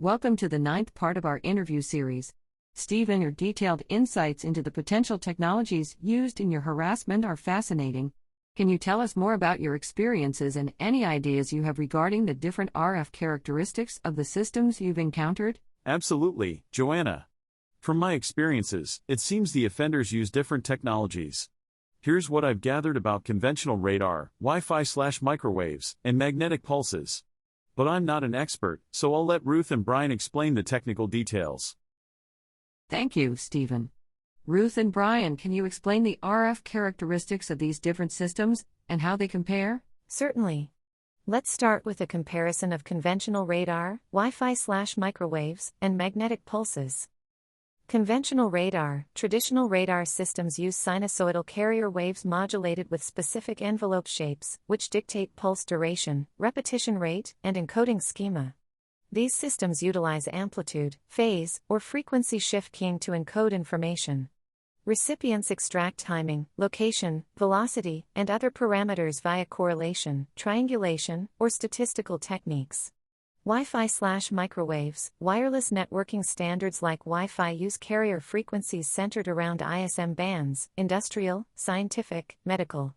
Welcome to the ninth part of our interview series. Stephen, your detailed insights into the potential technologies used in your harassment are fascinating. Can you tell us more about your experiences and any ideas you have regarding the different RF characteristics of the systems you've encountered? Absolutely, Joanna. From my experiences, it seems the offenders use different technologies. Here's what I've gathered about conventional radar, Wi-Fi/microwaves, and magnetic pulses. But I'm not an expert, so I'll let Ruth and Brian explain the technical details. Thank you, Stephen. Ruth and Brian, can you explain the RF characteristics of these different systems and how they compare? Certainly. Let's start with a comparison of conventional radar, Wi-Fi/microwaves, and magnetic pulses. Conventional radar, traditional radar systems use sinusoidal carrier waves modulated with specific envelope shapes, which dictate pulse duration, repetition rate, and encoding schema. These systems utilize amplitude, phase, or frequency shift keying to encode information. Recipients extract timing, location, velocity, and other parameters via correlation, triangulation, or statistical techniques. Wi-Fi/microwaves, wireless networking standards like Wi-Fi use carrier frequencies centered around ISM bands, industrial, scientific, medical.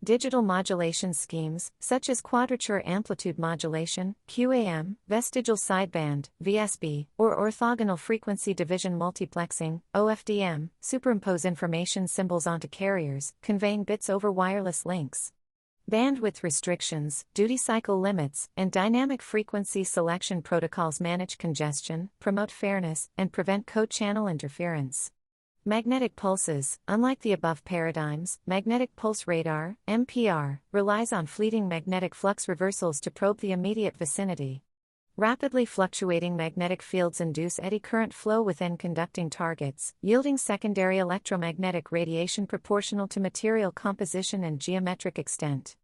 Digital modulation schemes, such as quadrature amplitude modulation, QAM, vestigial sideband, VSB, or orthogonal frequency division multiplexing, OFDM, superimpose information symbols onto carriers, conveying bits over wireless links. Bandwidth restrictions, duty cycle limits, and dynamic frequency selection protocols manage congestion, promote fairness, and prevent code-channel interference. Magnetic pulses, unlike the above paradigms, magnetic pulse radar, MPR, relies on fleeting magnetic flux reversals to probe the immediate vicinity. Rapidly fluctuating magnetic fields induce eddy current flow within conducting targets, yielding secondary electromagnetic radiation proportional to material composition and geometric extent.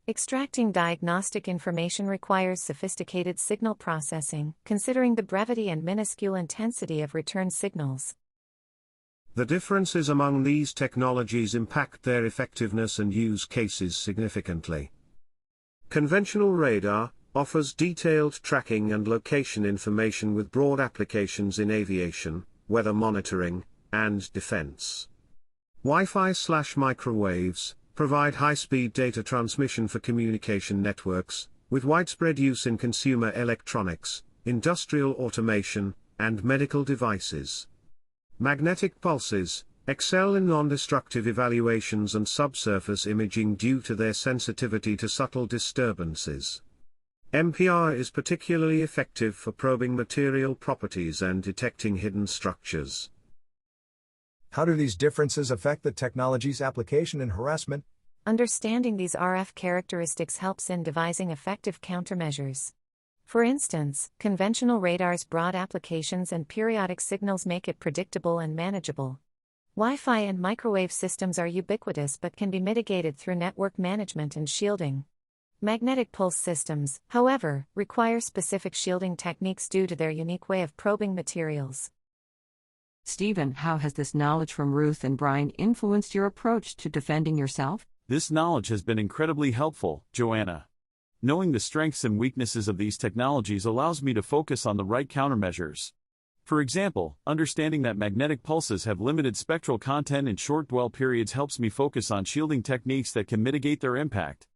Extracting diagnostic information requires sophisticated signal processing, considering the brevity and minuscule intensity of return signals. The differences among these technologies impact their effectiveness and use cases significantly. Conventional radar offers detailed tracking and location information with broad applications in aviation, weather monitoring, and defense. Wi-Fi/microwaves provide high-speed data transmission for communication networks, with widespread use in consumer electronics, industrial automation, and medical devices. Magnetic pulses excel in non-destructive evaluations and subsurface imaging due to their sensitivity to subtle disturbances. MPR is particularly effective for probing material properties and detecting hidden structures. How do these differences affect the technology's application in harassment? Understanding these RF characteristics helps in devising effective countermeasures. For instance, conventional radar's broad applications and periodic signals make it predictable and manageable. Wi-Fi and microwave systems are ubiquitous but can be mitigated through network management and shielding. Magnetic pulse systems, however, require specific shielding techniques due to their unique way of probing materials. Stephen, how has this knowledge from Ruth and Brian influenced your approach to defending yourself? This knowledge has been incredibly helpful, Joanna. Knowing the strengths and weaknesses of these technologies allows me to focus on the right countermeasures. For example, understanding that magnetic pulses have limited spectral content and short dwell periods helps me focus on shielding techniques that can mitigate their impact.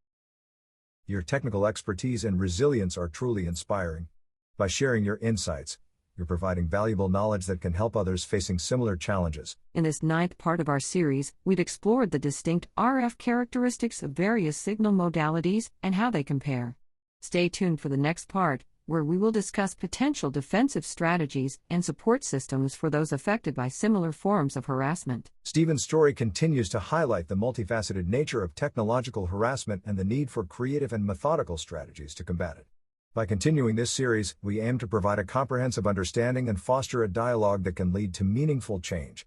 Your technical expertise and resilience are truly inspiring. By sharing your insights, you're providing valuable knowledge that can help others facing similar challenges. In this ninth part of our series, we've explored the distinct RF characteristics of various signal modalities and how they compare. Stay tuned for the next part, where we will discuss potential defensive strategies and support systems for those affected by similar forms of harassment. Stephen's story continues to highlight the multifaceted nature of technological harassment and the need for creative and methodical strategies to combat it. By continuing this series, we aim to provide a comprehensive understanding and foster a dialogue that can lead to meaningful change.